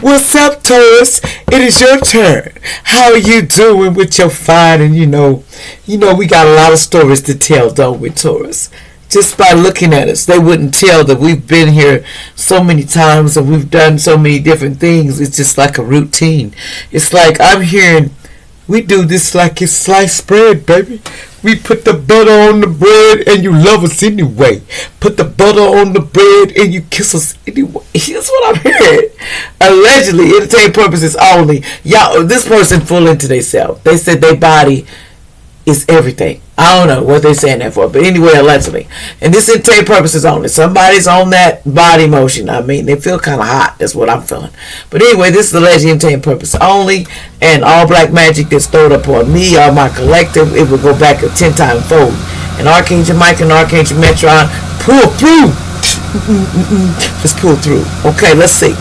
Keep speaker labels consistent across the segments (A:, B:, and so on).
A: What's up, Taurus? It is your turn. How are you doing with your fine? And we got a lot of stories to tell, don't we, Taurus? Just by looking at us, they wouldn't tell that we've been here so many times and we've done so many different things. It's just like a routine. It's like I'm hearing we do this like it's sliced bread, baby. We put the butter on the bread and you love us anyway. Put the butter on the bread and you kiss us anyway. That's what I'm hearing. Allegedly, entertainment purposes only. Y'all, this person full into themselves. They said their body is everything. I don't know what they're saying that for, but anyway, allegedly. And this entertainment purposes only. Somebody's on that body motion. I mean, they feel kind of hot. That's what I'm feeling. But anyway, this is alleged entertainment purpose only, and all black magic that's thrown upon me or my collective, it will go back a 10-time fold. And Archangel Mike and Archangel Metron, pull through. Just pull through. Okay, let's see.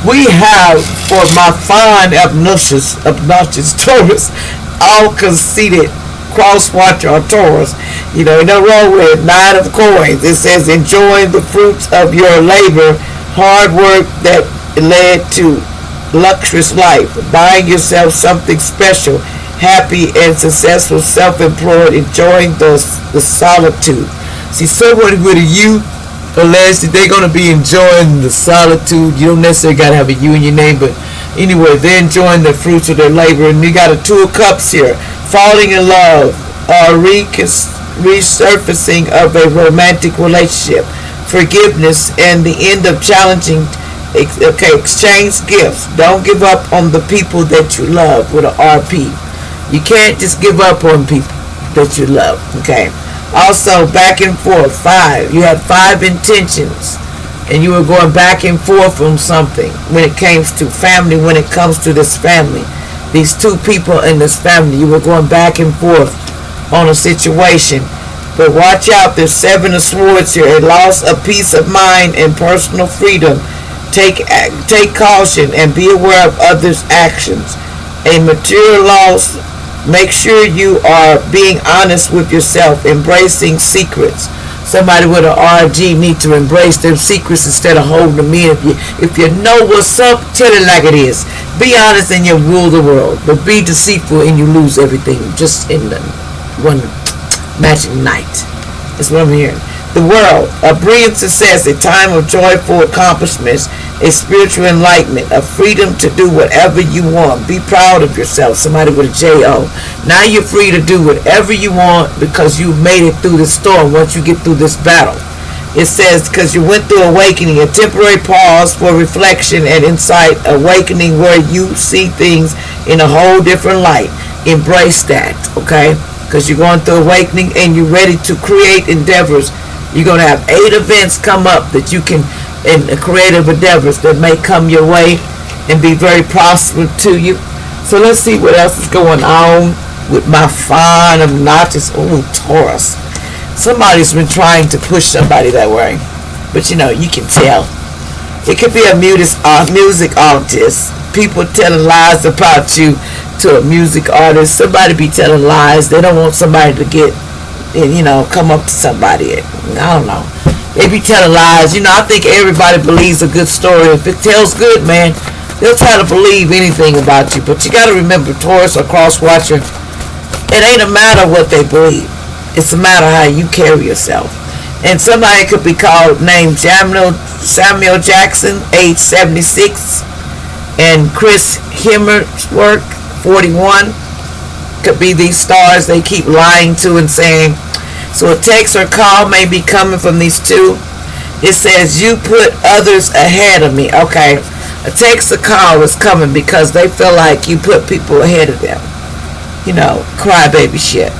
A: We have, for my fine obnoxious Taurus, all conceited cross-watcher or Taurus, no wrong with 9 of coins. It says enjoying the fruits of your labor, hard work that led to luxurious life, buying yourself something special, happy and successful, self-employed, enjoying the solitude. See, someone with a U alleged that they're going to be enjoying the solitude. You don't necessarily got to have a U in your name, but anyway, they're enjoying the fruits of their labor. And you got a 2 of cups here. Falling in love or resurfacing of a romantic relationship. Forgiveness and the end of challenging. Exchange gifts. Don't give up on the people that you love with an RP. You can't just give up on people that you love. Okay. Also, back and forth. 5. You had 5 intentions. And you were going back and forth on something when it comes to family, when it comes to this family. These 2 people in this family, you were going back and forth on a situation. But watch out, there's 7 of swords here. A loss of peace of mind and personal freedom. Take caution and be aware of others' actions. A material loss. Make sure you are being honest with yourself, embracing secrets. Somebody with an RG need to embrace their secrets instead of holding them in. If you know what's up, tell it like it is. Be honest and you rule the world. But be deceitful and you lose everything just in one magic night. That's what I'm hearing. The world, a brilliant success, a time of joyful accomplishments, a spiritual enlightenment, a freedom to do whatever you want. Be proud of yourself. Somebody with a J-O. Now you're free to do whatever you want because you made it through the storm once you get through this battle. It says because you went through awakening, a temporary pause for reflection and insight, awakening where you see things in a whole different light. Embrace that, okay? Because you're going through awakening and you're ready to create endeavors. You're going to have 8 events come up that you can, and creative endeavors that may come your way and be very prosperous to you. So let's see what else is going on with my fine, obnoxious, Taurus. Somebody's been trying to push somebody that way. But you can tell. It could be a music artist. People telling lies about you to a music artist. Somebody be telling lies. They don't want somebody to get, come up to somebody. I don't know. They be telling lies. I think everybody believes a good story. If it tells good, man, they'll try to believe anything about you. But you got to remember, Taurus or cross-watcher, it ain't a matter what they believe. It's a matter how you carry yourself. And somebody could be named Samuel Jackson, age 76, and Chris Hemsworth, 41. Could be these stars they keep lying to and saying. So a text or call may be coming from these 2. It says, you put others ahead of me. Okay. A text or call is coming because they feel like you put people ahead of them. Crybaby shit.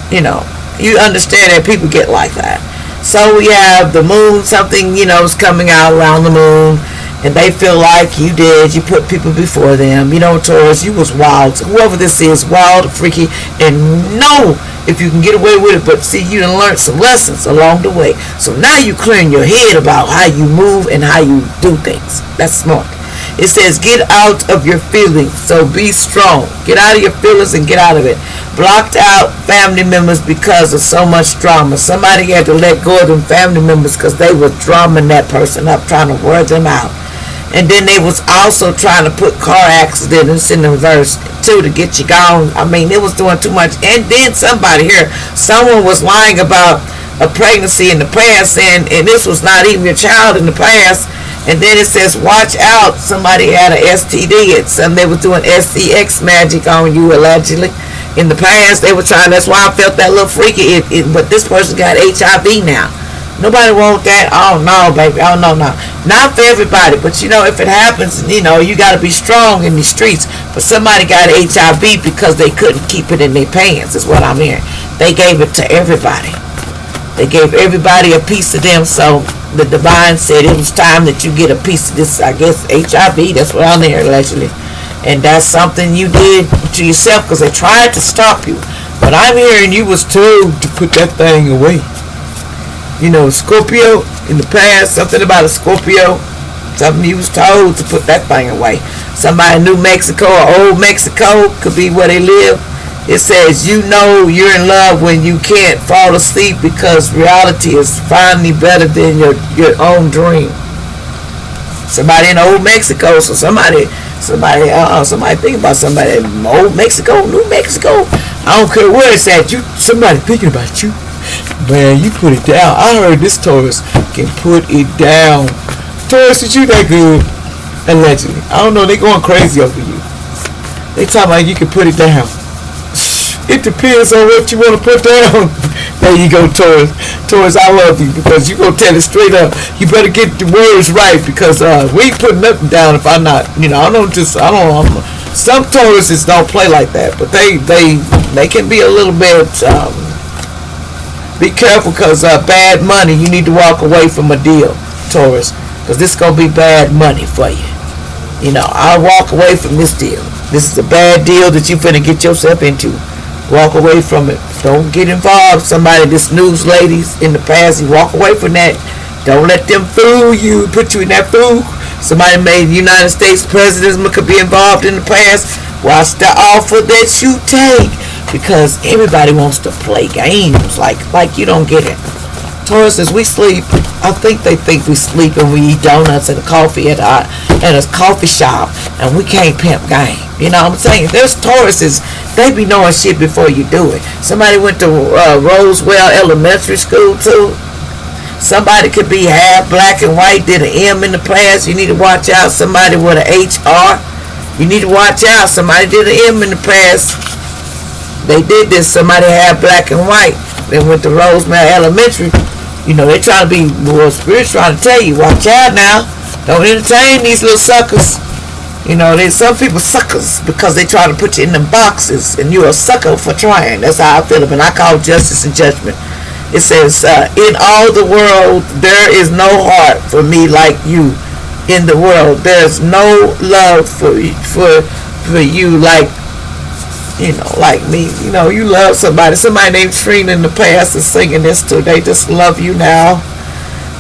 A: You understand that people get like that. So we have the moon, something, is coming out around the moon. And they feel like you put people before them. Taurus, you was wild. Whoever this is, wild, freaky, and no, if you can get away with it. But see, you done learned some lessons along the way. So now you clearing your head about how you move and how you do things. That's smart. It says, get out of your feelings. So be strong. Get out of your feelings and get out of it. Blocked out family members because of so much drama. Somebody had to let go of them family members because they were drumming that person up, trying to wear them out. And then they was also trying to put car accidents in the verse too to get you gone. I mean, it was doing too much. And then someone was lying about a pregnancy in the past, and this was not even your child in the past. And then it says, watch out, somebody had an STD. They were doing sex magic on you, allegedly. In the past, they were trying, that's why I felt that little freaky. But this person got HIV now. Nobody want that. Oh, no, baby. Oh, no. Not for everybody. But, if it happens, you got to be strong in these streets. But somebody got HIV because they couldn't keep it in their pants, is what I'm hearing. They gave it to everybody. They gave everybody a piece of them. So the divine said it was time that you get a piece of this, I guess, HIV. That's what I'm hearing, allegedly. And that's something you did to yourself because they tried to stop you. But I'm hearing you was told to put that thing away. Scorpio in the past, something about a Scorpio, something you was told to put that thing away. Somebody in New Mexico or Old Mexico, could be where they live. It says, you're in love when you can't fall asleep because reality is finally better than your own dream. Somebody in Old Mexico, so somebody think about somebody in Old Mexico, New Mexico. I don't care where it's at. Somebody thinking about you. Man, you put it down. I heard this Taurus can put it down. Taurus, is you that good? Allegedly. I don't know. They going crazy over you. They talking about you can put it down. It depends on what you want to put down. There you go, Taurus. Taurus, I love you because you going to tell it straight up. You better get the words right because we ain't putting nothing down if I'm not. Some Tauruses don't play like that, but they can be a little bit. Be careful because bad money, you need to walk away from a deal, Taurus, because this is going to be bad money for you. I'll walk away from this deal. This is a bad deal that you're finna get yourself into. Walk away from it. Don't get involved. This news ladies in the past, you walk away from that. Don't let them fool you, put you in that fool. Somebody made United States presidents could be involved in the past. Watch the offer that you take. Because everybody wants to play games like you don't get it. Taurus, as we sleep, I think they think we sleep and we eat donuts and coffee at a coffee shop and we can't pimp game. You know what I'm saying? There's Tauruses, they be knowing shit before you do it. Somebody went to Roswell Elementary School too. Somebody could be half black and white, did an M in the past. You need to watch out. Somebody with an HR. You need to watch out. Somebody did an M in the past. They did this. Somebody had black and white. They went to Rosemary Elementary. They trying to be more spiritual, trying to tell you, watch out now. Don't entertain these little suckers. Some people suckers because they try to put you in them boxes, and you're a sucker for trying. That's how I feel it. And I call justice and judgment. It says, in all the world, there is no heart for me like you. In the world, there's no love for you like like me. You love somebody. Somebody named Trina in the past is singing this too. They just love you now.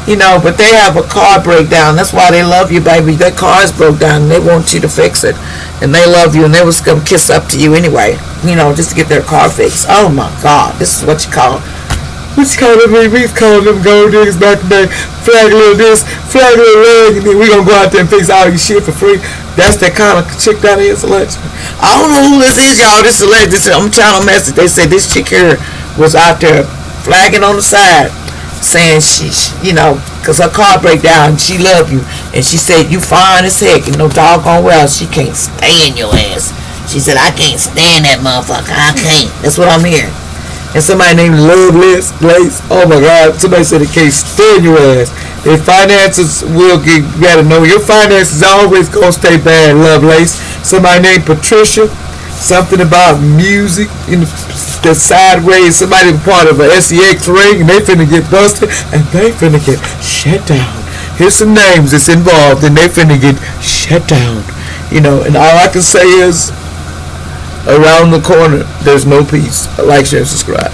A: But they have a car breakdown. That's why they love you, baby. Their car's broke down and they want you to fix it. And they love you and they was going to kiss up to you anyway. Just to get their car fixed. Oh my God. This is what you call we call them gold diggers back in the day. Flag a little this, flag a little leg, and then we gonna go out there and fix all your shit for free. That's that kind of chick down here, Selection. I don't know who this is, y'all. This Selection. I'm trying to message. They said this chick here was out there flagging on the side, saying she cause her car break down. She love you, and she said you fine as heck, and no doggone well she can't stand your ass. She said I can't stand that motherfucker. I can't. That's what I'm hearing. And somebody named Loveless Lace. Oh my God. Somebody said they can't stand your ass. Their finances will get, you gotta know your finances always gonna stay bad, Lovelace. Somebody named Patricia. Something about music in the sideways. Somebody part of a SEX ring and they finna get busted and they finna get shut down. Here's some names that's involved and they finna get shut down. And all I can say is around the corner, there's no peace. Like, share, subscribe.